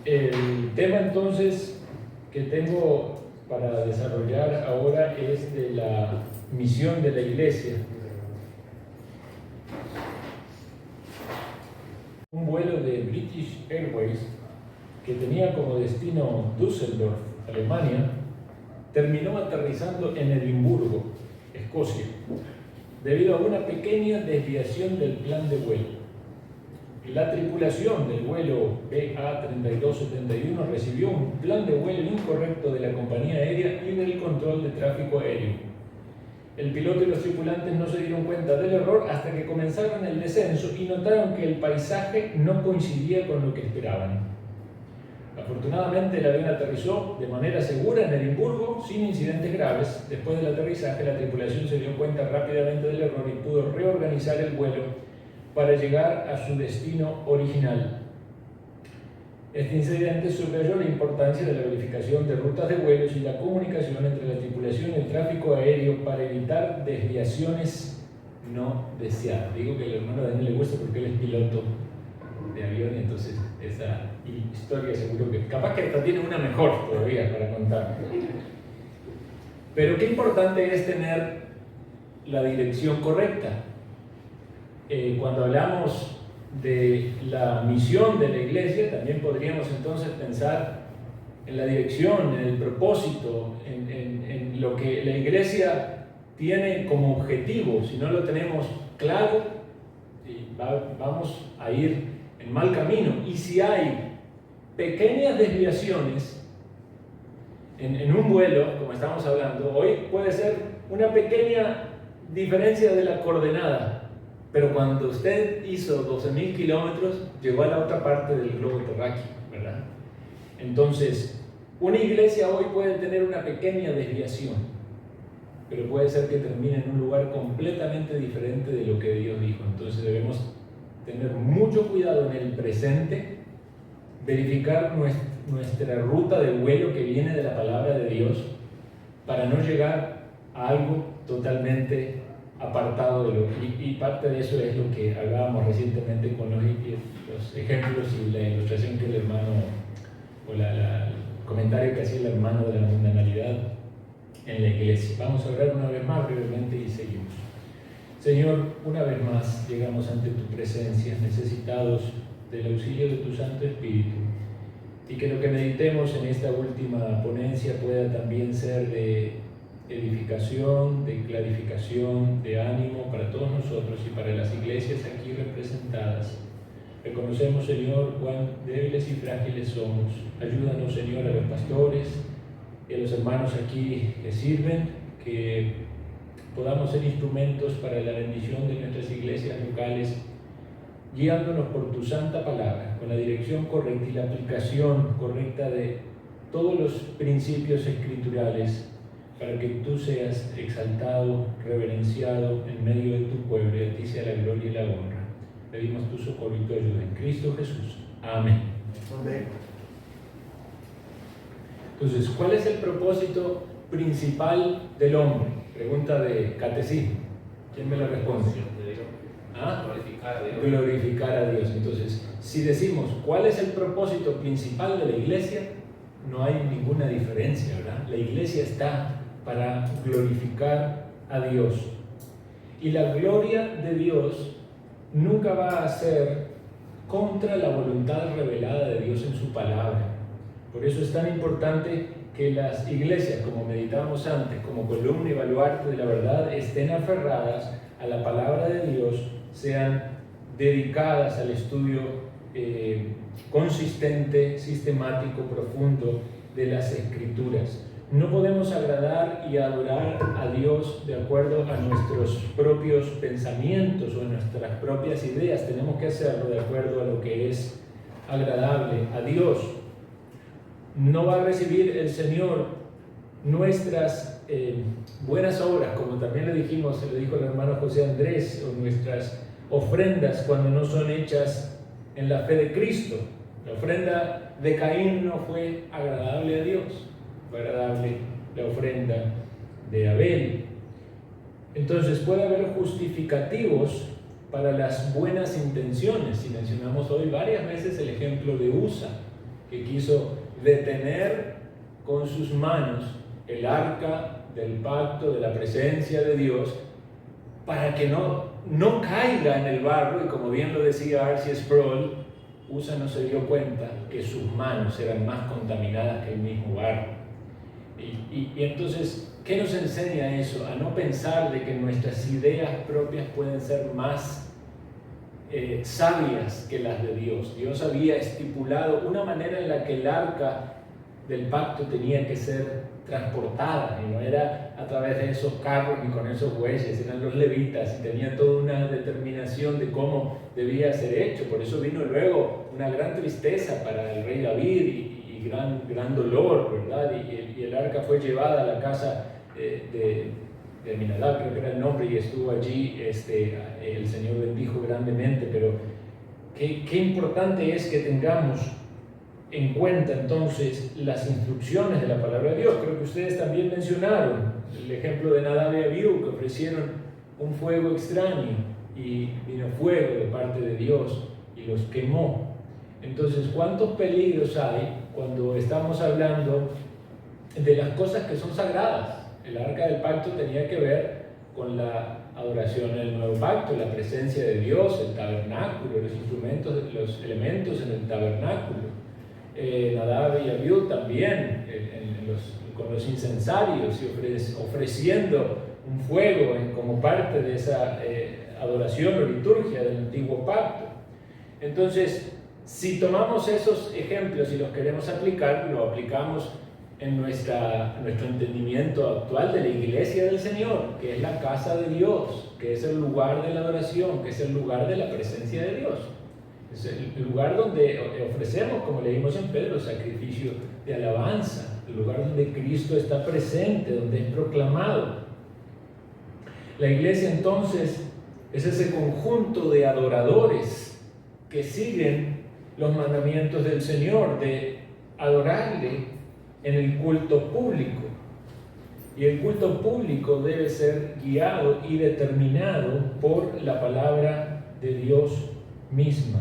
El tema entonces que tengo para desarrollar ahora es de la misión de la iglesia. Un vuelo de British Airways que tenía como destino Düsseldorf, Alemania, terminó aterrizando en Edimburgo, Escocia, debido a una pequeña desviación del plan de vuelo. La tripulación del vuelo BA3271 recibió un plan de vuelo incorrecto de la compañía aérea y del control de tráfico aéreo. El piloto y los tripulantes no se dieron cuenta del error hasta que comenzaron el descenso y notaron que el paisaje no coincidía con lo que esperaban. Afortunadamente, el avión aterrizó de manera segura en Edimburgo sin incidentes graves. Después del aterrizaje, la tripulación se dio cuenta rápidamente del error y pudo reorganizar el vuelo para llegar a su destino original. Este incidente subrayó la importancia de la verificación de rutas de vuelos y la comunicación entre la tripulación y el tráfico aéreo para evitar desviaciones no deseadas. Digo que al hermano Daniel le gusta porque él es piloto de avión, entonces esa historia seguro que capaz que hasta tiene una mejor todavía para contar. Pero qué importante es tener la dirección correcta. Cuando hablamos de la misión de la iglesia, también podríamos entonces pensar en la dirección, en el propósito, en lo que la iglesia tiene como objetivo. Si no lo tenemos claro, vamos a ir en mal camino. Y si hay pequeñas desviaciones en un vuelo, como estamos hablando, hoy puede ser una pequeña diferencia de la coordenada. Pero cuando usted hizo 12.000 kilómetros, llegó a la otra parte del globo terráqueo, ¿verdad? Entonces, una iglesia hoy puede tener una pequeña desviación, pero puede ser que termine en un lugar completamente diferente de lo que Dios dijo. Entonces debemos tener mucho cuidado en el presente, verificar nuestra ruta de vuelo que viene de la palabra de Dios, para no llegar a algo totalmente apartado de lo que, y parte de eso es lo que hablábamos recientemente con los ejemplos y la ilustración que el hermano, o el comentario que hacía el hermano de la mundanalidad en la iglesia. Vamos a orar una vez más brevemente y seguimos. Señor, una vez más llegamos ante tu presencia, necesitados del auxilio de tu Santo Espíritu, y que lo que meditemos en esta última ponencia pueda también ser de edificación, de clarificación, de ánimo para todos nosotros y para las iglesias aquí representadas. Reconocemos, Señor, cuán débiles y frágiles somos. Ayúdanos, Señor, a los pastores y a los hermanos aquí que sirven, que podamos ser instrumentos para la bendición de nuestras iglesias locales, guiándonos por tu santa palabra, con la dirección correcta y la aplicación correcta de todos los principios escriturales, para que tú seas exaltado, reverenciado en medio de tu pueblo, y a ti sea la gloria y la honra. Pedimos tu socorro y tu ayuda en Cristo Jesús. Amén. Amén. Entonces, ¿cuál es el propósito principal del hombre? Pregunta de catecismo. ¿Quién me la responde? ¿Ah? Glorificar a Dios. Glorificar a Dios. Entonces, si decimos cuál es el propósito principal de la iglesia, no hay ninguna diferencia, ¿verdad? La iglesia está para glorificar a Dios. Y la gloria de Dios nunca va a ser contra la voluntad revelada de Dios en su palabra. Por eso es tan importante que las iglesias, como meditábamos antes, como columna y baluarte de la verdad, estén aferradas a la palabra de Dios, sean dedicadas al estudio consistente, sistemático, profundo de las Escrituras. No podemos agradar y adorar a Dios de acuerdo a nuestros propios pensamientos o a nuestras propias ideas. Tenemos que hacerlo de acuerdo a lo que es agradable a Dios. No va a recibir el Señor nuestras buenas obras, como también le dijimos, se lo dijo el hermano José Andrés, o nuestras ofrendas cuando no son hechas en la fe de Cristo. La ofrenda de Caín no fue agradable a Dios, fue agradable la ofrenda de Abel. Entonces puede haber justificativos para las buenas intenciones. Y mencionamos hoy varias veces el ejemplo de Usa, que quiso detener con sus manos el arca del pacto, de la presencia de Dios, para que no caiga en el barro. Y como bien lo decía R.C. Sproul, Usa no se dio cuenta que sus manos eran más contaminadas que el mismo barro. Y entonces, ¿qué nos enseña eso? A no pensar de que nuestras ideas propias pueden ser más sabias que las de Dios. Dios había estipulado una manera en la que el arca del pacto tenía que ser transportada, y no era a través de esos carros ni con esos bueyes, eran los levitas, y tenía toda una determinación de cómo debía ser hecho. Por eso vino luego una gran tristeza para el rey David y gran dolor, ¿verdad? Y el arca fue llevada a la casa de Aminadab, creo que era el nombre, y estuvo allí. El Señor bendijo grandemente. Pero qué importante es que tengamos en cuenta entonces las instrucciones de la palabra de Dios. Creo que ustedes también mencionaron el ejemplo de Nadab y Abiú, que ofrecieron un fuego extraño y vino fuego de parte de Dios y los quemó. Entonces, ¿cuántos peligros hay cuando estamos hablando de las cosas que son sagradas? El arca del pacto tenía que ver con la adoración en el nuevo pacto, la presencia de Dios, el tabernáculo, los instrumentos, los elementos en el tabernáculo. Nadab y Abiú también con los incensarios y ofreciendo un fuego como parte de esa adoración o liturgia del antiguo pacto. Entonces, si tomamos esos ejemplos y los queremos aplicar, lo aplicamos en nuestro entendimiento actual de la iglesia del Señor, que es la casa de Dios, que es el lugar de la adoración, que es el lugar de la presencia de Dios. Es el lugar donde ofrecemos, como leímos en Pedro, sacrificio de alabanza, el lugar donde Cristo está presente, donde es proclamado. La iglesia entonces es ese conjunto de adoradores que siguen los mandamientos del Señor, de adorarle en el culto público. Y el culto público debe ser guiado y determinado por la palabra de Dios misma.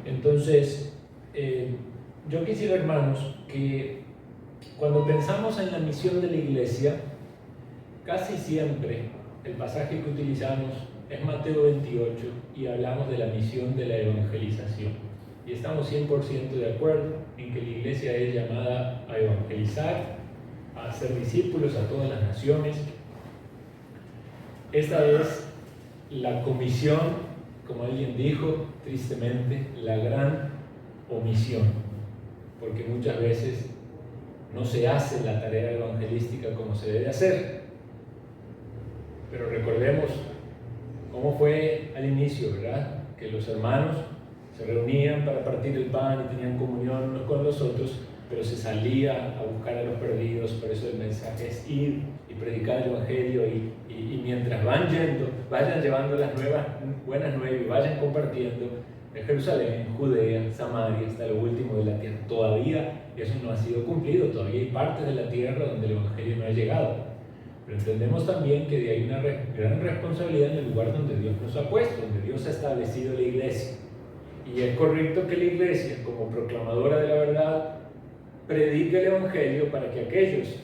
Entonces, yo quisiera, hermanos, que cuando pensamos en la misión de la iglesia, casi siempre el pasaje que utilizamos es Mateo 28 y hablamos de la misión de la evangelización. Y estamos 100% de acuerdo en que la iglesia es llamada a evangelizar, a hacer discípulos a todas las naciones. Esta es la comisión, como alguien dijo, tristemente, la gran omisión, porque muchas veces no se hace la tarea evangelística como se debe hacer. Pero recordemos cómo fue al inicio, ¿verdad? Que los hermanos se reunían para partir el pan y tenían comunión unos con los otros, pero se salía a buscar a los perdidos. Por eso el mensaje es ir y predicar el evangelio, y mientras van yendo, vayan llevando las buenas nuevas y vayan compartiendo en Jerusalén, Judea, Samaria, hasta lo último de la tierra. Todavía eso no ha sido cumplido, todavía hay partes de la tierra donde el evangelio no ha llegado. Pero entendemos también que de ahí una gran responsabilidad en el lugar donde Dios nos ha puesto, donde Dios ha establecido la iglesia. Y es correcto que la iglesia, como proclamadora de la verdad, predique el evangelio para que aquellos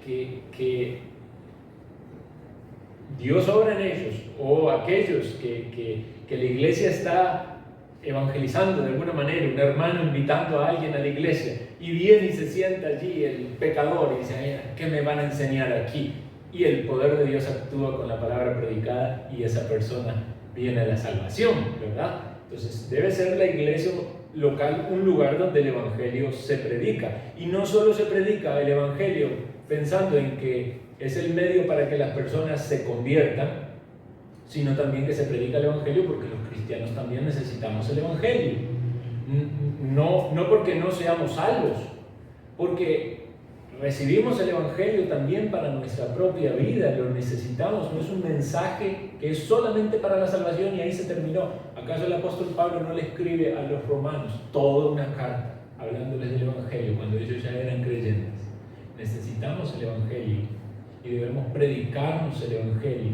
que Dios obra en ellos, o aquellos que la iglesia está evangelizando de alguna manera, un hermano invitando a alguien a la iglesia, y viene y se sienta allí el pecador y dice: ¿qué me van a enseñar aquí? Y el poder de Dios actúa con la palabra predicada y esa persona viene a la salvación, ¿verdad? Entonces debe ser la iglesia local un lugar donde el evangelio se predica, y no solo se predica el evangelio pensando en que es el medio para que las personas se conviertan, sino también que se predica el evangelio porque los cristianos también necesitamos el evangelio. No porque no seamos salvos, porque recibimos el evangelio también para nuestra propia vida, lo necesitamos. No es un mensaje que es solamente para la salvación y ahí se terminó. ¿Acaso el apóstol Pablo no le escribe a los romanos toda una carta hablándoles del evangelio cuando ellos ya eran creyentes? Necesitamos el evangelio y debemos predicarnos el evangelio,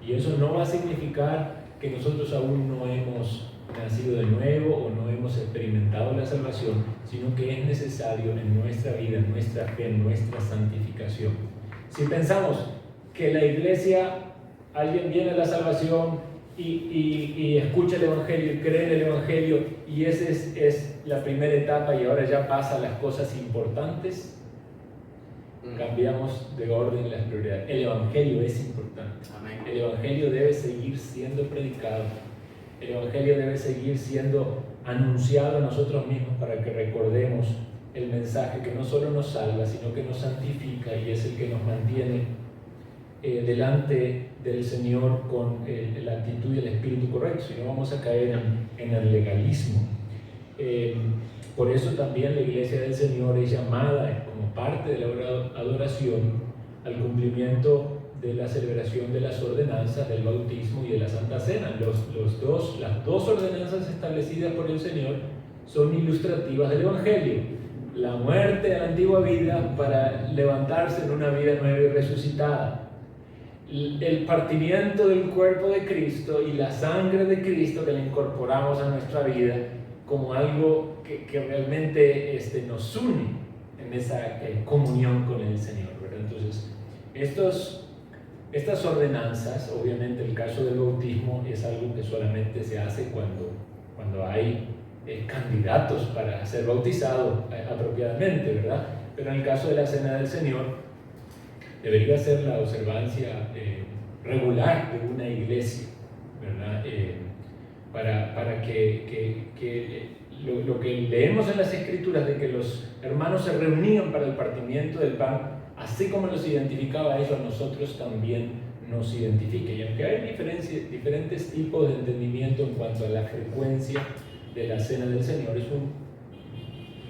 y eso no va a significar que nosotros aún no hemos nacido de nuevo o no hemos experimentado la salvación, sino que es necesario en nuestra vida, en nuestra fe, en nuestra santificación. Si pensamos que la iglesia, alguien viene a la salvación y escucha el Evangelio y cree en el Evangelio y esa es la primera etapa y ahora ya pasa a las cosas importantes, cambiamos de orden las prioridades. El Evangelio es importante. Amén. El Evangelio debe seguir siendo predicado. El Evangelio debe seguir siendo anunciado a nosotros mismos para que recordemos el mensaje que no solo nos salva, sino que nos santifica y es el que nos mantiene delante del Señor con la actitud y el espíritu correcto. Si no, vamos a caer en el legalismo. Por eso también la Iglesia del Señor es llamada como parte de la adoración al cumplimiento de la celebración de las ordenanzas del bautismo y de la Santa Cena. Las dos ordenanzas establecidas por el Señor son ilustrativas del Evangelio. La muerte de la antigua vida para levantarse en una vida nueva y resucitada. El partimiento del cuerpo de Cristo y la sangre de Cristo que le incorporamos a nuestra vida como algo que realmente nos une en esa comunión con el Señor, ¿verdad? Entonces, estas ordenanzas, obviamente el caso del bautismo es algo que solamente se hace cuando hay candidatos para ser bautizados apropiadamente, ¿verdad? Pero en el caso de la Cena del Señor, debería ser la observancia regular de una iglesia, ¿verdad? Para que lo que leemos en las Escrituras de que los hermanos se reunían para el partimiento del pan, así como los identificaba a ellos, a nosotros también nos identifica. Y aunque hay diferentes tipos de entendimiento en cuanto a la frecuencia de la Cena del Señor, es un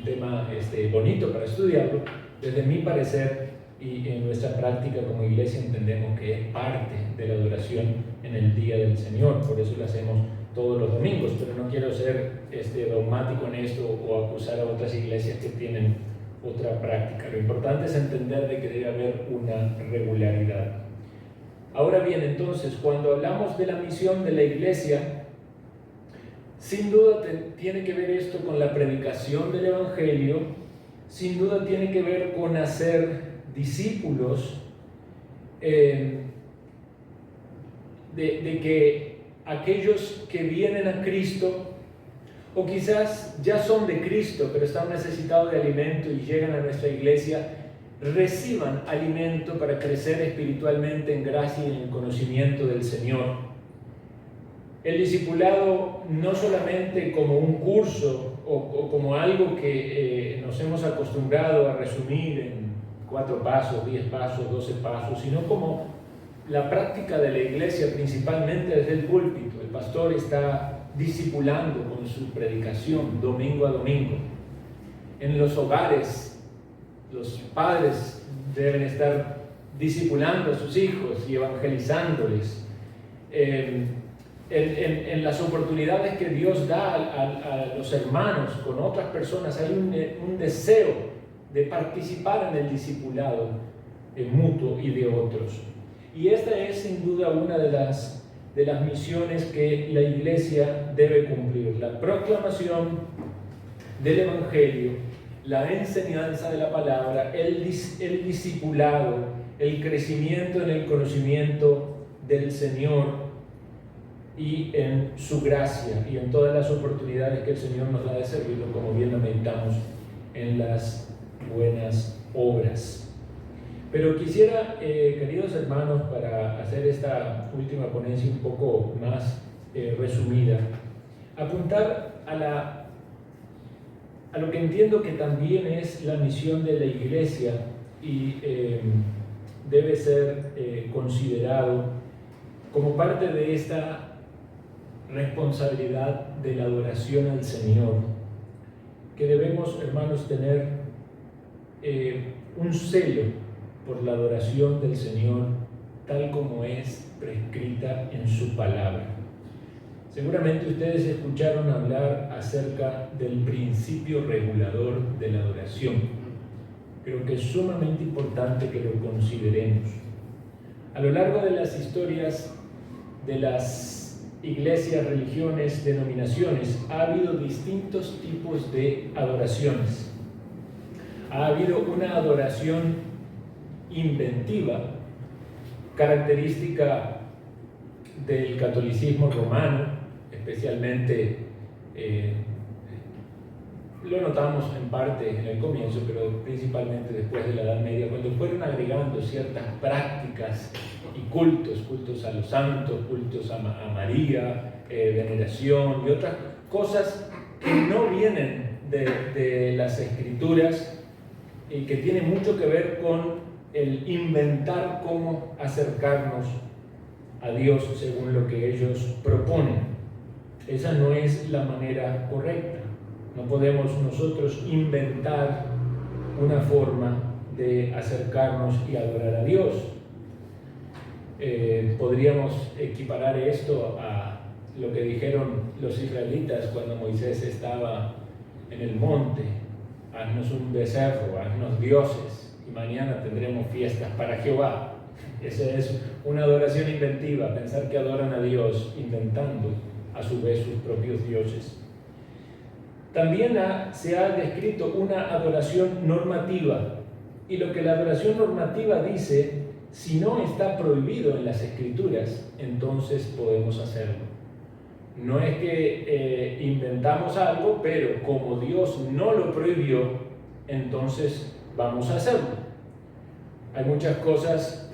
tema bonito para estudiarlo. Desde mi parecer y en nuestra práctica como iglesia entendemos que es parte de la adoración en el día del Señor, por eso lo hacemos todos los domingos, pero no quiero ser dogmático en esto o acusar a otras iglesias que tienen otra práctica. Lo importante es entender de que debe haber una regularidad. Ahora bien, entonces, cuando hablamos de la misión de la iglesia, sin duda tiene que ver esto con la predicación del Evangelio, sin duda tiene que ver con hacer discípulos, de que aquellos que vienen a Cristo, o quizás ya son de Cristo, pero están necesitados de alimento y llegan a nuestra iglesia, reciban alimento para crecer espiritualmente en gracia y en el conocimiento del Señor. El discipulado no solamente como un curso o como algo que nos hemos acostumbrado a resumir en 4 pasos, 10 pasos, 12 pasos, sino como la práctica de la iglesia, principalmente desde el púlpito. El pastor está discipulando con su predicación domingo a domingo. En los hogares, los padres deben estar discipulando a sus hijos y evangelizándoles. En las oportunidades que Dios da a los hermanos con otras personas, hay un deseo de participar en el discipulado mutuo y de otros. Y esta es sin duda una de las misiones que la iglesia debe cumplir: la proclamación del Evangelio, la enseñanza de la palabra, el discipulado, el crecimiento en el conocimiento del Señor y en su gracia y en todas las oportunidades que el Señor nos da de servirlo, como bien lo meditamos en las buenas obras. Pero quisiera, queridos hermanos, para hacer esta última ponencia un poco más resumida, apuntar a lo que entiendo que también es la misión de la iglesia y debe ser considerado como parte de esta responsabilidad de la adoración al Señor, que debemos, hermanos, tener un celo por la adoración del Señor tal como es prescrita en su palabra. Seguramente ustedes escucharon hablar acerca del principio regulador de la adoración. Creo que es sumamente importante que lo consideremos. A lo largo de las historias de las iglesias, religiones, denominaciones, ha habido distintos tipos de adoraciones. Ha habido una adoración inventiva, característica del catolicismo romano, especialmente lo notamos en parte en el comienzo, pero principalmente después de la Edad Media, cuando fueron agregando ciertas prácticas y cultos a los santos, cultos a María, veneración y otras cosas que no vienen de las Escrituras y que tienen mucho que ver con el inventar cómo acercarnos a Dios según lo que ellos proponen. Esa no es la manera correcta. No podemos nosotros inventar una forma de acercarnos y adorar a Dios. Podríamos equiparar esto a lo que dijeron los israelitas cuando Moisés estaba en el monte: haznos un becerro, haznos dioses, y mañana tendremos fiestas para Jehová. Esa es una adoración inventiva, pensar que adoran a Dios inventando a su vez sus propios dioses. También se ha descrito una adoración normativa, y lo que la adoración normativa dice: si no está prohibido en las Escrituras, entonces podemos hacerlo. No es que inventamos algo, pero como Dios no lo prohibió, entonces vamos a hacerlo. Hay muchas cosas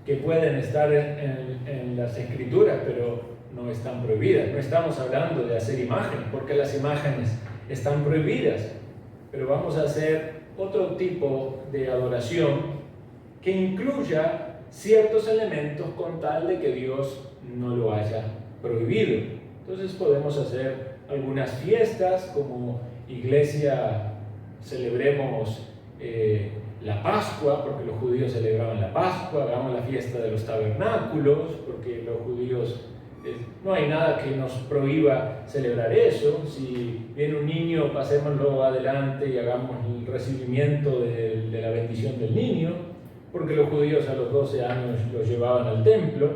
que pueden estar en las Escrituras, pero no están prohibidas. No estamos hablando de hacer imágenes, porque las imágenes están prohibidas, pero vamos a hacer otro tipo de adoración que incluya ciertos elementos con tal de que Dios no lo haya prohibido. Entonces podemos hacer algunas fiestas, como iglesia celebremos la Pascua, porque los judíos celebraban la Pascua, hagamos la fiesta de los tabernáculos, porque los judíos no hay nada que nos prohíba celebrar eso. Si viene un niño, pasémoslo adelante y hagamos el recibimiento de la bendición del niño, porque los judíos a los 12 años los llevaban al templo.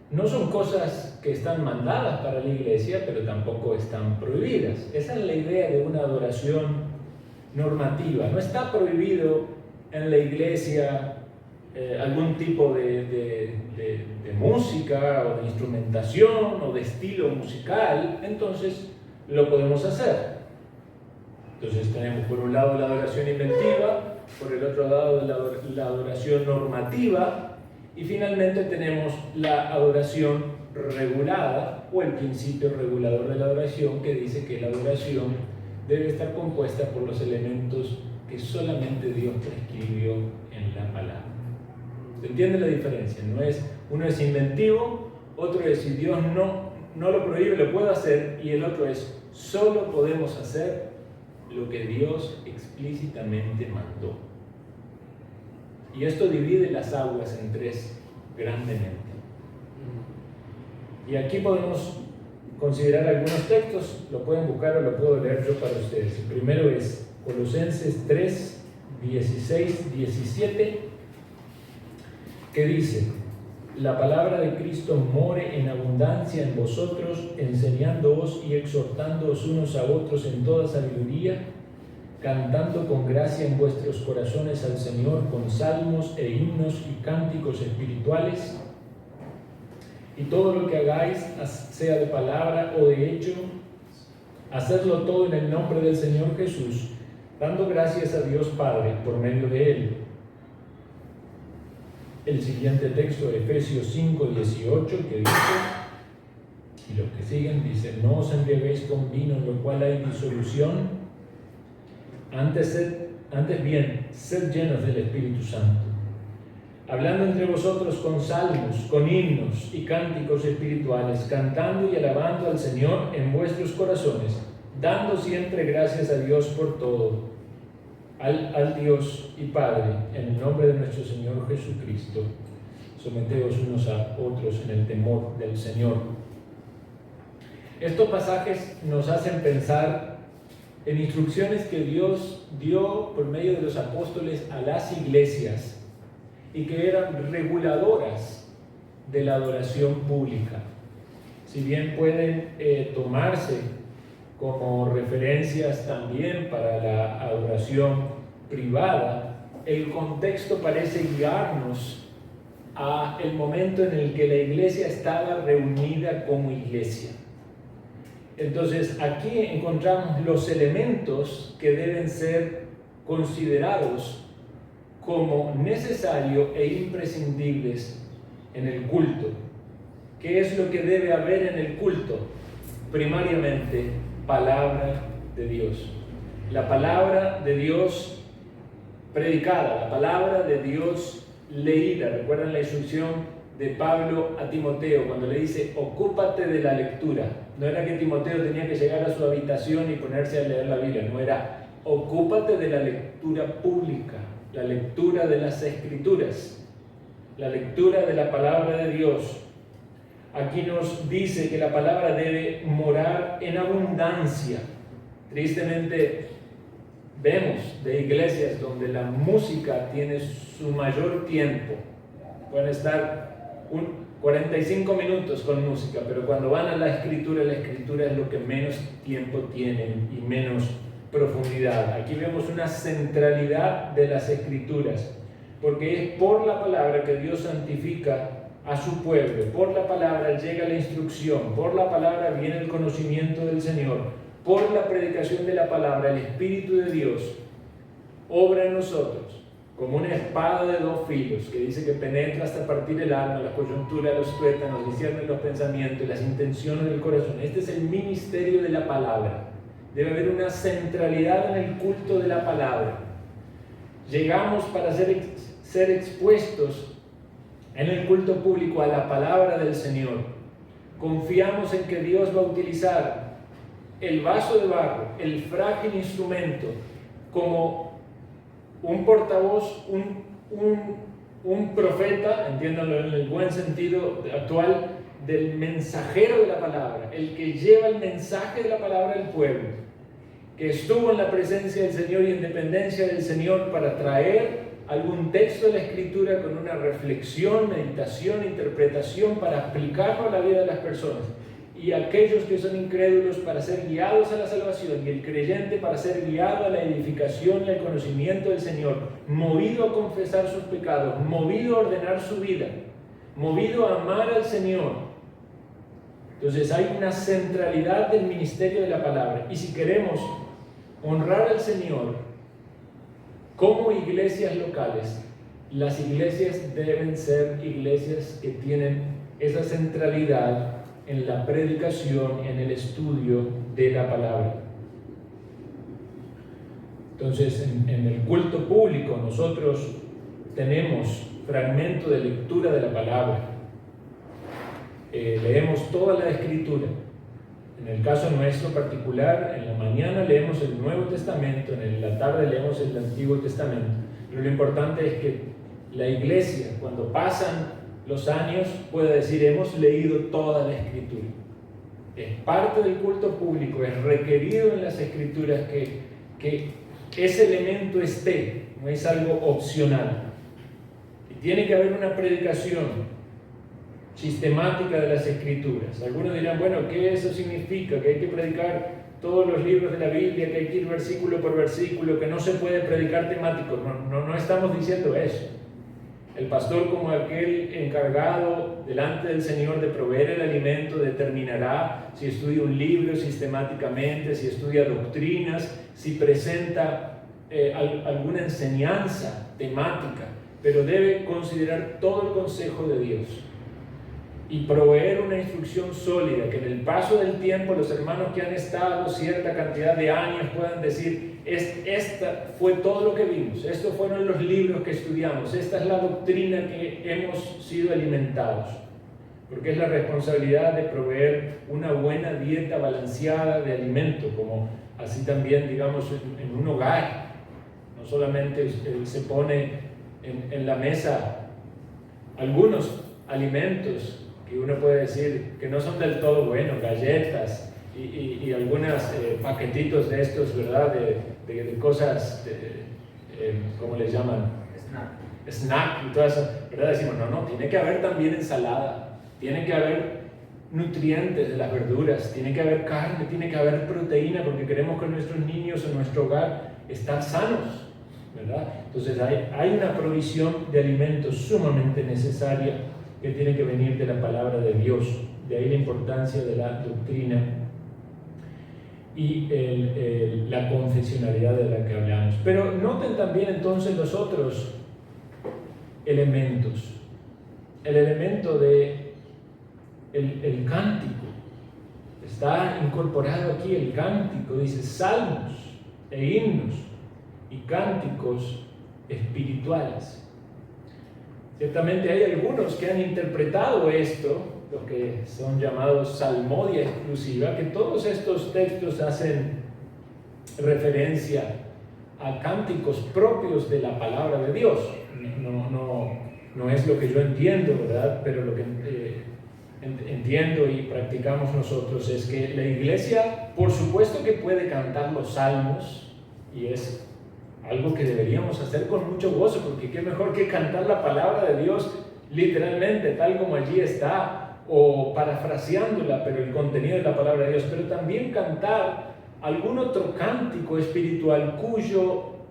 No son cosas que están mandadas para la iglesia, pero tampoco están prohibidas. Esa es la idea de una adoración normativa. No está prohibido en la iglesia algún tipo de música o de instrumentación o de estilo musical, entonces lo podemos hacer. Entonces tenemos por un lado la adoración inventiva, por el otro lado la adoración normativa, y finalmente tenemos la adoración regulada, o el principio regulador de la adoración, que dice que la adoración debe estar compuesta por los elementos que solamente Dios prescribió en la palabra. ¿Se entiende la diferencia? Uno es inventivo, otro es si Dios no lo prohíbe, lo puedo hacer, y el otro es solo podemos hacer lo que Dios explícitamente mandó. Y esto divide las aguas en tres grandemente. Y aquí podemos considerar algunos textos, lo pueden buscar o lo puedo leer yo para ustedes. El primero es Colosenses 3, 16, 17, que dice: la palabra de Cristo more en abundancia en vosotros, enseñándoos y exhortándoos unos a otros en toda sabiduría, cantando con gracia en vuestros corazones al Señor con salmos e himnos y cánticos espirituales. Y todo lo que hagáis, sea de palabra o de hecho, hacedlo todo en el nombre del Señor Jesús, dando gracias a Dios Padre por medio de Él. El siguiente texto, Efesios 5, 18, que dice, y los que siguen, dice: no os embriaguéis con vino, en lo cual hay disolución, antes bien, sed llenos del Espíritu Santo, hablando entre vosotros con salmos, con himnos y cánticos espirituales, cantando y alabando al Señor en vuestros corazones, dando siempre gracias a Dios por todo, al Dios y Padre, en el nombre de nuestro Señor Jesucristo. Someteos unos a otros en el temor del Señor. Estos pasajes nos hacen pensar en instrucciones que Dios dio por medio de los apóstoles a las iglesias y que eran reguladoras de la adoración pública. si bien pueden tomarse como referencias también para la adoración privada, el contexto parece guiarnos a el momento en el que la iglesia estaba reunida como iglesia. Entonces aquí encontramos los elementos que deben ser considerados como necesarios e imprescindibles en el culto. ¿Qué es lo que debe haber en el culto? Primariamente, palabra de Dios. La palabra de Dios predicada, la palabra de Dios leída. ¿Recuerdan la instrucción de Pablo a Timoteo cuando le dice, ocúpate de la lectura? No era que Timoteo tenía que llegar a su habitación y ponerse a leer la Biblia, no era, ocúpate de la lectura pública, la lectura de las Escrituras, la lectura de la palabra de Dios. Aquí nos dice que la palabra debe morar en abundancia. Tristemente vemos de iglesias donde la música tiene su mayor tiempo. Pueden estar 45 minutos con música, pero cuando van a la escritura es lo que menos tiempo tienen y menos profundidad. Aquí vemos una centralidad de las escrituras, porque es por la palabra que Dios santifica a su pueblo, por la palabra llega la instrucción, por la palabra viene el conocimiento del Señor, por la predicación de la palabra el Espíritu de Dios obra en nosotros como una espada de dos filos que dice que penetra hasta partir el alma, la coyuntura, los tuétanos, discierne los pensamientos, las intenciones del corazón. Este es el ministerio de la palabra. Debe haber una centralidad en el culto de la palabra. Llegamos para ser expuestos en el culto público a la palabra del Señor. Confiamos en que Dios va a utilizar el vaso de barro, el frágil instrumento, como un portavoz, un profeta, entiéndanlo en el buen sentido actual, del mensajero de la palabra, el que lleva el mensaje de la palabra al pueblo, que estuvo en la presencia del Señor y en dependencia del Señor para traer algún texto de la Escritura con una reflexión, meditación, interpretación para aplicarlo a la vida de las personas, y aquellos que son incrédulos para ser guiados a la salvación, y el creyente para ser guiado a la edificación y al conocimiento del Señor, movido a confesar sus pecados, movido a ordenar su vida, movido a amar al Señor. Entonces hay una centralidad del ministerio de la palabra, y si queremos honrar al Señor como iglesias locales, las iglesias deben ser iglesias que tienen esa centralidad en la predicación, en el estudio de la palabra. Entonces, en el culto público nosotros tenemos fragmento de lectura de la palabra. Leemos toda la Escritura. En el caso nuestro particular, en la mañana leemos el Nuevo Testamento, en la tarde leemos el Antiguo Testamento. Pero lo importante es que la iglesia, cuando pasan los años, pueda decir, hemos leído toda la Escritura. Es parte del culto público, es requerido en las Escrituras que ese elemento esté, no es algo opcional. Y tiene que haber una predicación sistemática de las Escrituras. Algunos dirán, bueno, ¿qué eso significa? Que hay que predicar todos los libros de la Biblia, que hay que ir versículo por versículo, que no se puede predicar temático. No estamos diciendo eso. El pastor, como aquel encargado delante del Señor de proveer el alimento, determinará si estudia un libro sistemáticamente, si estudia doctrinas, si presenta alguna enseñanza temática, pero debe considerar todo el consejo de Dios y proveer una instrucción sólida, que en el paso del tiempo los hermanos que han estado cierta cantidad de años puedan decir, esta fue todo lo que vimos, estos fueron los libros que estudiamos, esta es la doctrina que hemos sido alimentados, porque es la responsabilidad de proveer una buena dieta balanceada de alimento, como así también, digamos, en un hogar. No solamente se pone en la mesa algunos alimentos que uno puede decir que no son del todo buenos, galletas y algunos paquetitos de estos, ¿verdad? De cosas, ¿cómo les llaman? Snack y todas esas, ¿verdad? Decimos, no, tiene que haber también ensalada, tiene que haber nutrientes de las verduras, tiene que haber carne, tiene que haber proteína, porque queremos que nuestros niños en nuestro hogar estén sanos, ¿verdad? Entonces hay una provisión de alimentos sumamente necesaria que tiene que venir de la palabra de Dios. De ahí la importancia de la doctrina y la confesionalidad de la que hablamos. Pero noten también entonces los otros elementos. El elemento de el cántico. Está incorporado aquí el cántico, dice salmos e himnos y cánticos espirituales. Ciertamente hay algunos que han interpretado esto, los que son llamados salmodia exclusiva, que todos estos textos hacen referencia a cánticos propios de la palabra de Dios. No es lo que yo entiendo, ¿verdad? Pero lo que entiendo y practicamos nosotros es que la iglesia, por supuesto que puede cantar los salmos, y es algo que deberíamos hacer con mucho gozo, porque qué mejor que cantar la palabra de Dios literalmente, tal como allí está, o parafraseándola, pero el contenido de la palabra de Dios, pero también cantar algún otro cántico espiritual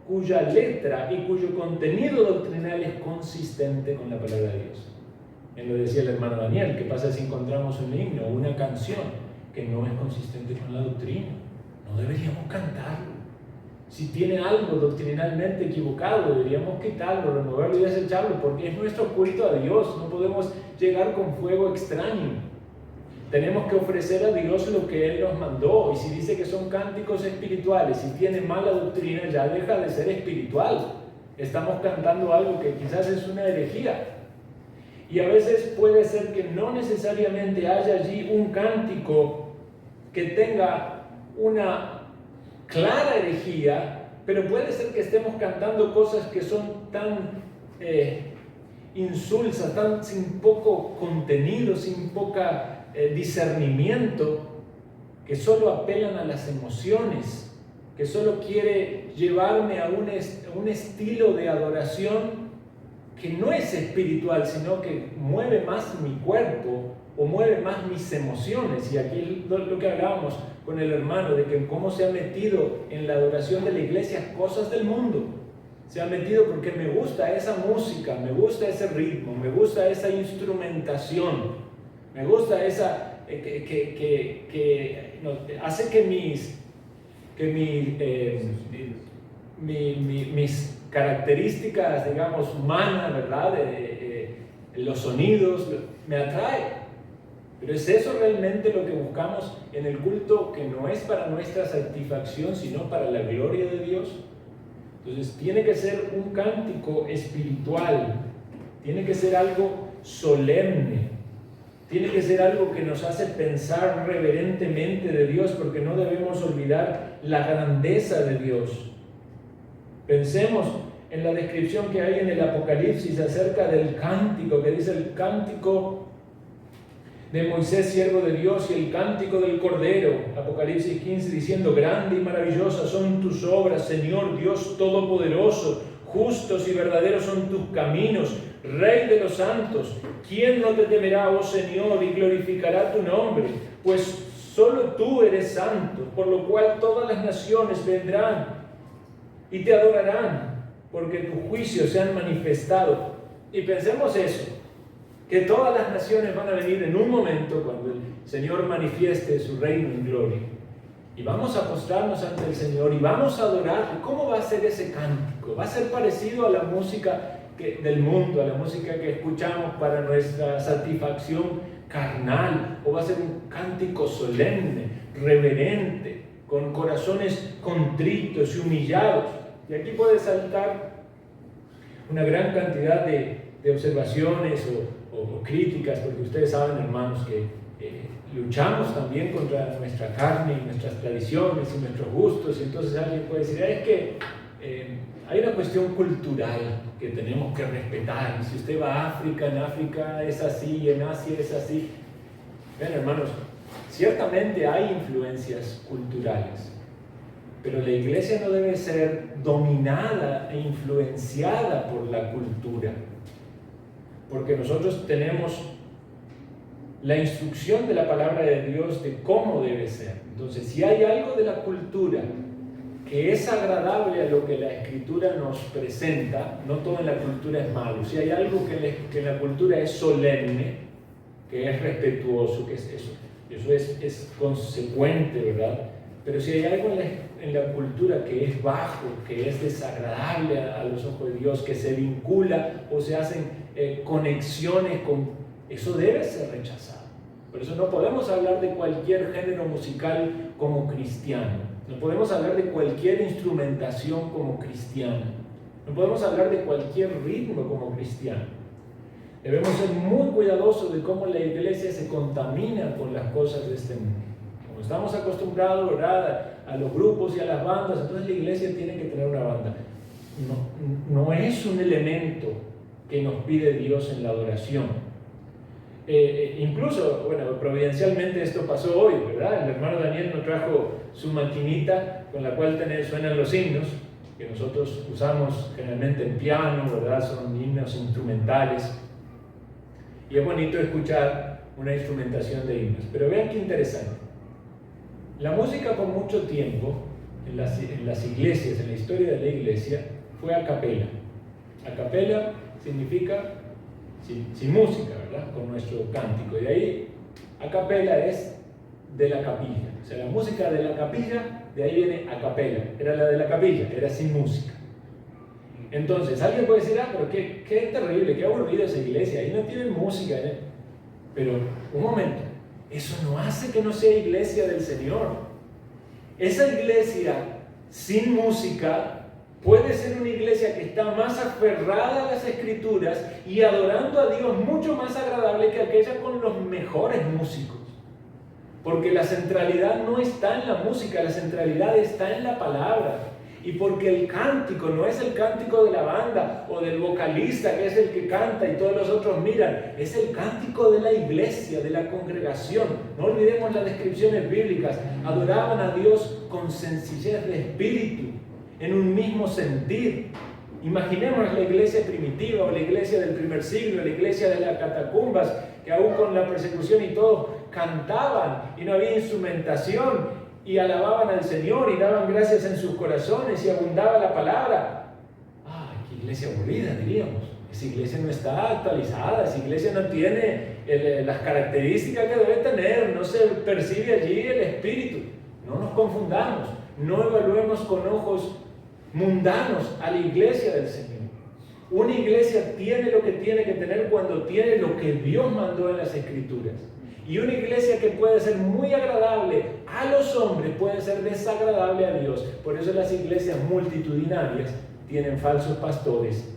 cuya letra y cuyo contenido doctrinal es consistente con la palabra de Dios. Él lo decía el hermano Daniel, ¿qué pasa si encontramos un himno o una canción que no es consistente con la doctrina? No deberíamos cantarlo. Si tiene algo doctrinalmente equivocado, deberíamos quitarlo, removerlo y desecharlo, porque es nuestro culto a Dios. No podemos llegar con fuego extraño. Tenemos que ofrecer a Dios lo que Él nos mandó. Y si dice que son cánticos espirituales y tiene mala doctrina, ya deja de ser espiritual. Estamos cantando algo que quizás es una herejía. Y a veces puede ser que no necesariamente haya allí un cántico que tenga una clara herejía, pero puede ser que estemos cantando cosas que son tan insulsas, sin poco contenido, sin poca discernimiento, que solo apelan a las emociones, que solo quiere llevarme a un estilo de adoración que no es espiritual, sino que mueve más mi cuerpo o mueve más mis emociones. Y aquí lo que hablábamos con el hermano, de que cómo se ha metido en la adoración de la iglesia cosas del mundo. Se ha metido porque me gusta esa música, me gusta ese ritmo, me gusta esa instrumentación, me gusta esa hace que mis características, digamos, humanas, ¿verdad? Los sonidos, me atrae. Pero ¿es eso realmente lo que buscamos en el culto, que no es para nuestra satisfacción, sino para la gloria de Dios? Entonces tiene que ser un cántico espiritual, tiene que ser algo solemne, tiene que ser algo que nos hace pensar reverentemente de Dios, porque no debemos olvidar la grandeza de Dios. Pensemos en la descripción que hay en el Apocalipsis acerca del cántico, que dice el cántico de Moisés, siervo de Dios, y el cántico del Cordero, Apocalipsis 15, diciendo: grande y maravillosas son tus obras, Señor Dios Todopoderoso, justos y verdaderos son tus caminos, Rey de los santos. ¿Quién no te temerá, oh Señor, y glorificará tu nombre? Pues solo tú eres santo, por lo cual todas las naciones vendrán y te adorarán, porque tus juicios se han manifestado. Y pensemos eso, que todas las naciones van a venir en un momento cuando el Señor manifieste su reino en gloria. Y vamos a postrarnos ante el Señor y vamos a adorarle. ¿Cómo va a ser ese cántico? ¿Va a ser parecido a la música del mundo, a la música que escuchamos para nuestra satisfacción carnal? ¿O va a ser un cántico solemne, reverente, con corazones contritos y humillados? Y aquí puede saltar una gran cantidad de observaciones o críticas, porque ustedes saben, hermanos, que luchamos también contra nuestra carne y nuestras tradiciones y nuestros gustos. Y entonces alguien puede decir: es que hay una cuestión cultural que tenemos que respetar. Si usted va a África, en África es así, en Asia es así. Vean, hermanos, ciertamente hay influencias culturales, pero la iglesia no debe ser dominada e influenciada por la cultura, porque nosotros tenemos la instrucción de la palabra de Dios de cómo debe ser. Entonces, si hay algo de la cultura que es agradable a lo que la Escritura nos presenta, no todo en la cultura es malo. Si hay algo que en la cultura es solemne, que es respetuoso, que es eso es consecuente, ¿verdad? Pero si hay algo en la cultura que es bajo, que es desagradable a los ojos de Dios, que se vincula o se hacen conexiones con... Eso debe ser rechazado. Por eso no podemos hablar de cualquier género musical como cristiano. No podemos hablar de cualquier instrumentación como cristiana. No podemos hablar de cualquier ritmo como cristiano. Debemos ser muy cuidadosos de cómo la iglesia se contamina con las cosas de este mundo. Como estamos acostumbrados, ¿verdad?, a los grupos y a las bandas, entonces la iglesia tiene que tener una banda. No es un elemento que nos pide Dios en la adoración. Incluso, bueno, providencialmente esto pasó hoy, ¿verdad? El hermano Daniel nos trajo su maquinita con la cual suenan los himnos, que nosotros usamos generalmente en piano, ¿verdad? Son himnos instrumentales. Y es bonito escuchar una instrumentación de himnos. Pero vean qué interesante. La música por mucho tiempo, en las iglesias, en la historia de la iglesia, fue a capela. A capela significa sin música, ¿verdad? Con nuestro cántico. Y de ahí, a capela es de la capilla. O sea, la música de la capilla, de ahí viene a capela. Era la de la capilla, era sin música. Entonces, alguien puede decir, pero qué terrible, qué aburrida esa iglesia, ahí no tienen música, ¿eh? Pero, un momento, eso no hace que no sea iglesia del Señor. Esa iglesia sin música puede ser una iglesia que está más aferrada a las Escrituras y adorando a Dios mucho más agradable que aquella con los mejores músicos. Porque la centralidad no está en la música, la centralidad está en la palabra. Y porque el cántico no es el cántico de la banda o del vocalista que es el que canta y todos los otros miran, es el cántico de la iglesia, de la congregación. No olvidemos las descripciones bíblicas. Adoraban a Dios con sencillez de espíritu, en un mismo sentir. Imaginemos la iglesia primitiva o la iglesia del primer siglo, la iglesia de las catacumbas, que aún con la persecución y todo, cantaban y no había instrumentación y alababan al Señor y daban gracias en sus corazones y abundaba la palabra. ¡Ay, qué iglesia aburrida!, diríamos. Esa iglesia no está actualizada, esa iglesia no tiene las características que debe tener, no se percibe allí el espíritu. No nos confundamos, no evaluemos con ojos mundanos a la iglesia del Señor. Una iglesia tiene lo que tiene que tener cuando tiene lo que Dios mandó en las Escrituras. Y una iglesia que puede ser muy agradable a los hombres puede ser desagradable a Dios. Por eso las iglesias multitudinarias tienen falsos pastores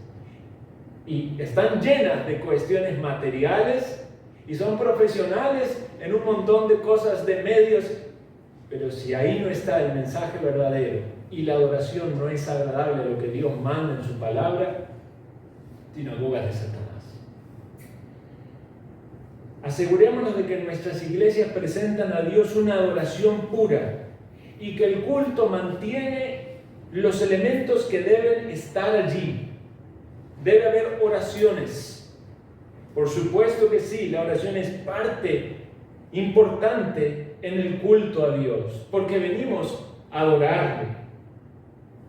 y están llenas de cuestiones materiales y son profesionales en un montón de cosas de medios. Pero si ahí no está el mensaje verdadero y la adoración no es agradable a lo que Dios manda en su palabra, sinagogas de Satanás. Asegurémonos de que nuestras iglesias presentan a Dios una adoración pura y que el culto mantiene los elementos que deben estar allí. Debe haber oraciones. Por supuesto que sí, la oración es parte importante en el culto a Dios, porque venimos a adorarle.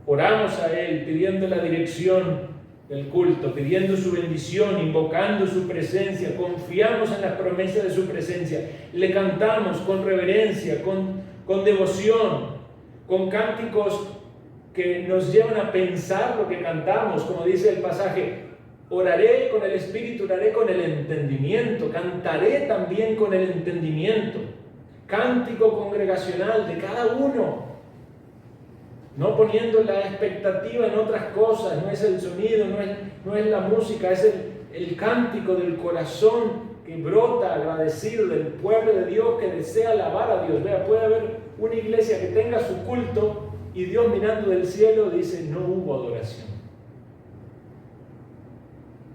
Oramos a Él pidiendo la dirección del culto, pidiendo su bendición, invocando su presencia, confiamos en las promesas de su presencia, le cantamos con reverencia, con devoción, con cánticos que nos llevan a pensar lo que cantamos, como dice el pasaje: oraré con el espíritu, oraré con el entendimiento, cantaré también con el entendimiento. Cántico congregacional de cada uno, no poniendo la expectativa en otras cosas. No es el sonido, no es la música, es el cántico del corazón que brota agradecido del pueblo de Dios que desea alabar a Dios. Vea, puede haber una iglesia que tenga su culto y Dios mirando del cielo dice: no hubo adoración,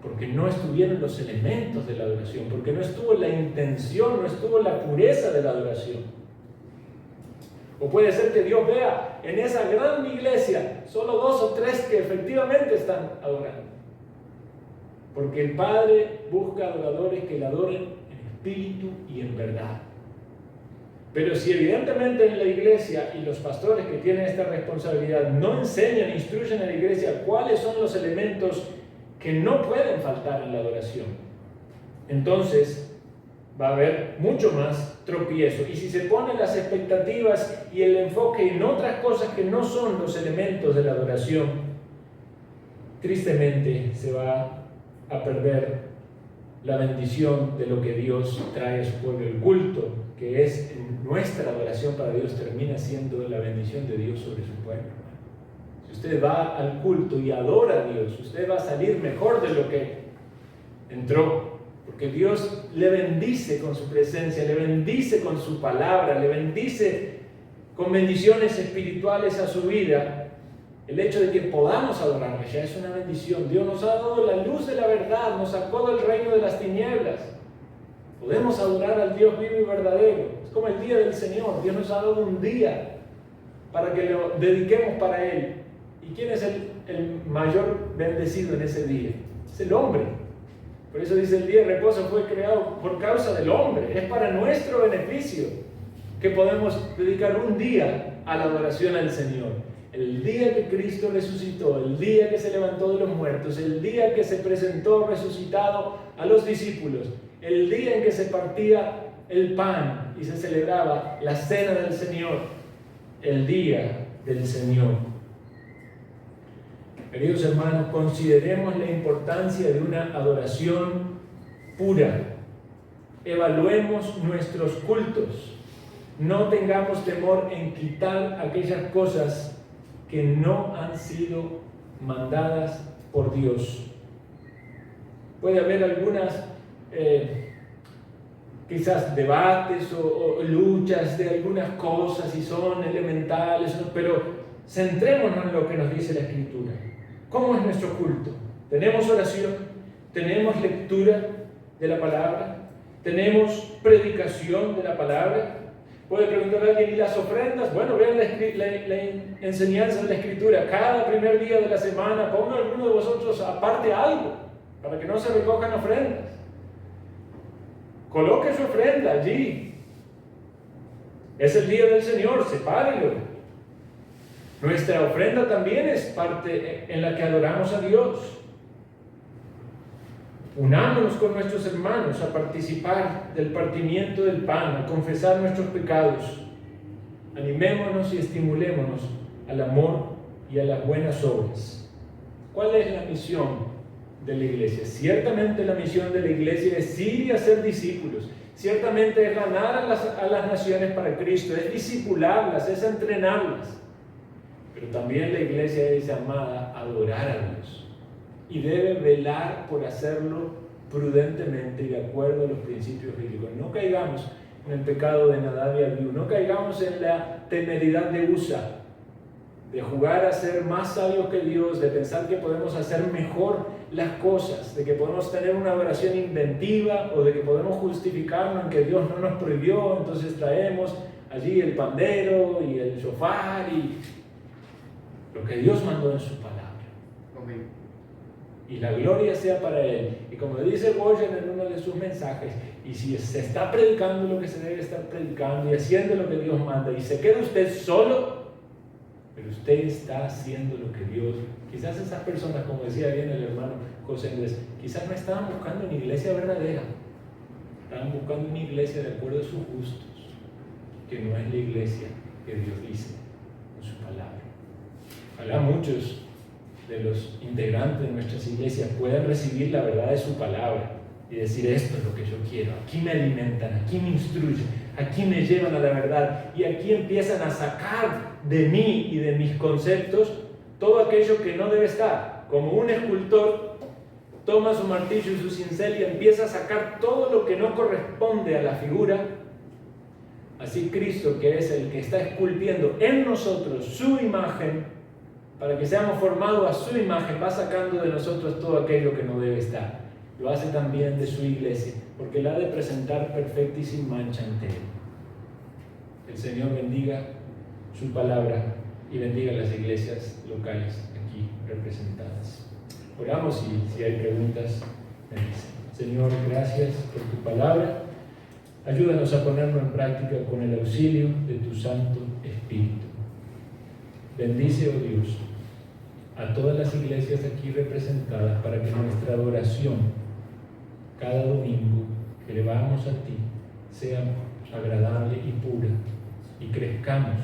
porque no estuvieron los elementos de la adoración, porque no estuvo la intención, no estuvo la pureza de la adoración. O puede ser que Dios vea en esa gran iglesia solo 2 o 3 que efectivamente están adorando, porque el Padre busca adoradores que le adoren en espíritu y en verdad. Pero si evidentemente en la iglesia y los pastores que tienen esta responsabilidad no enseñan, instruyen a la iglesia cuáles son los elementos que no pueden faltar en la adoración, entonces va a haber mucho más tropiezo. Y si se ponen las expectativas y el enfoque en otras cosas que no son los elementos de la adoración, tristemente se va a perder la bendición de lo que Dios trae a su pueblo. El culto, que es en nuestra adoración para Dios, termina siendo la bendición de Dios sobre su pueblo. Si usted va al culto y adora a Dios, usted va a salir mejor de lo que entró, porque Dios le bendice con su presencia, le bendice con su palabra, le bendice con bendiciones espirituales a su vida. El hecho de que podamos adorarle ya es una bendición. Dios nos ha dado la luz de la verdad, nos sacó del reino de las tinieblas. Podemos adorar al Dios vivo y verdadero. Es como el día del Señor. Dios nos ha dado un día para que lo dediquemos para Él. ¿Y quién es el mayor bendecido en ese día? Es el hombre. Por eso dice, el día de reposo fue creado por causa del hombre. Es para nuestro beneficio que podemos dedicar un día a la adoración al Señor. El día que Cristo resucitó, el día que se levantó de los muertos, el día que se presentó resucitado a los discípulos, el día en que se partía el pan y se celebraba la cena del Señor, el día del Señor. Queridos hermanos, consideremos la importancia de una adoración pura. Evaluemos nuestros cultos. No tengamos temor en quitar aquellas cosas que no han sido mandadas por Dios. Puede haber algunas quizás debates o luchas de algunas cosas si son elementales, pero centrémonos en lo que nos dice la Escritura. ¿Cómo es nuestro culto? ¿Tenemos oración? ¿Tenemos lectura de la palabra? ¿Tenemos predicación de la palabra? Puede preguntar a alguien, ¿y las ofrendas? Bueno, vean la enseñanza de la Escritura. Cada primer día de la semana ponga alguno de vosotros aparte algo, para que no se recojan ofrendas. Coloque su ofrenda allí. Es el día del Señor, sepárelo. Nuestra ofrenda también es parte en la que adoramos a Dios. Unámonos con nuestros hermanos a participar del partimiento del pan, a confesar nuestros pecados. Animémonos y estimulémonos al amor y a las buenas obras. ¿Cuál es la misión de la iglesia? Ciertamente la misión de la iglesia es ir y hacer discípulos. Ciertamente es ganar a las naciones para Cristo, es discipularlas, es entrenarlas. Pero también la iglesia es llamada a adorar a Dios. Y debe velar por hacerlo prudentemente y de acuerdo a los principios bíblicos. No caigamos en el pecado de Nadab y Abiú, no caigamos en la temeridad de Usa, de jugar a ser más sabios que Dios, de pensar que podemos hacer mejor las cosas, de que podemos tener una oración inventiva o de que podemos justificarnos en que Dios no nos prohibió, entonces traemos allí el pandero y el shofar y lo que Dios mandó en su palabra. Amén. Y la gloria sea para Él. Y como dice Boyan en uno de sus mensajes, y si se está predicando lo que se debe estar predicando y haciendo lo que Dios manda, y se queda usted solo, pero usted está haciendo lo que Dios... Quizás esas personas, como decía bien el hermano José Andrés, quizás no estaban buscando una iglesia verdadera, estaban buscando una iglesia de acuerdo a sus gustos, que no es la iglesia que Dios dice en su palabra. Ojalá muchos de los integrantes de nuestras iglesias puedan recibir la verdad de su palabra y decir, esto es lo que yo quiero, aquí me alimentan, aquí me instruyen, aquí me llevan a la verdad y aquí empiezan a sacar de mí y de mis conceptos todo aquello que no debe estar. Como un escultor toma su martillo y su cincel y empieza a sacar todo lo que no corresponde a la figura, así Cristo, que es el que está esculpiendo en nosotros su imagen, para que seamos formados a su imagen, va sacando de nosotros todo aquello que no debe estar. Lo hace también de su iglesia, porque la ha de presentar perfecta y sin mancha ante Él. El Señor bendiga su palabra y bendiga las iglesias locales aquí representadas. Oramos y si hay preguntas, me dicen. Señor, gracias por tu palabra. Ayúdanos a ponerlo en práctica con el auxilio de tu Santo Espíritu. Bendice, oh Dios, a todas las iglesias aquí representadas para que nuestra adoración cada domingo que le vamos a ti sea agradable y pura y crezcamos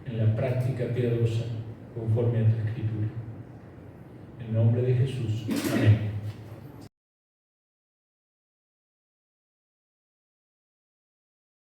en la práctica piadosa conforme a tu Escritura. En nombre de Jesús. Amén.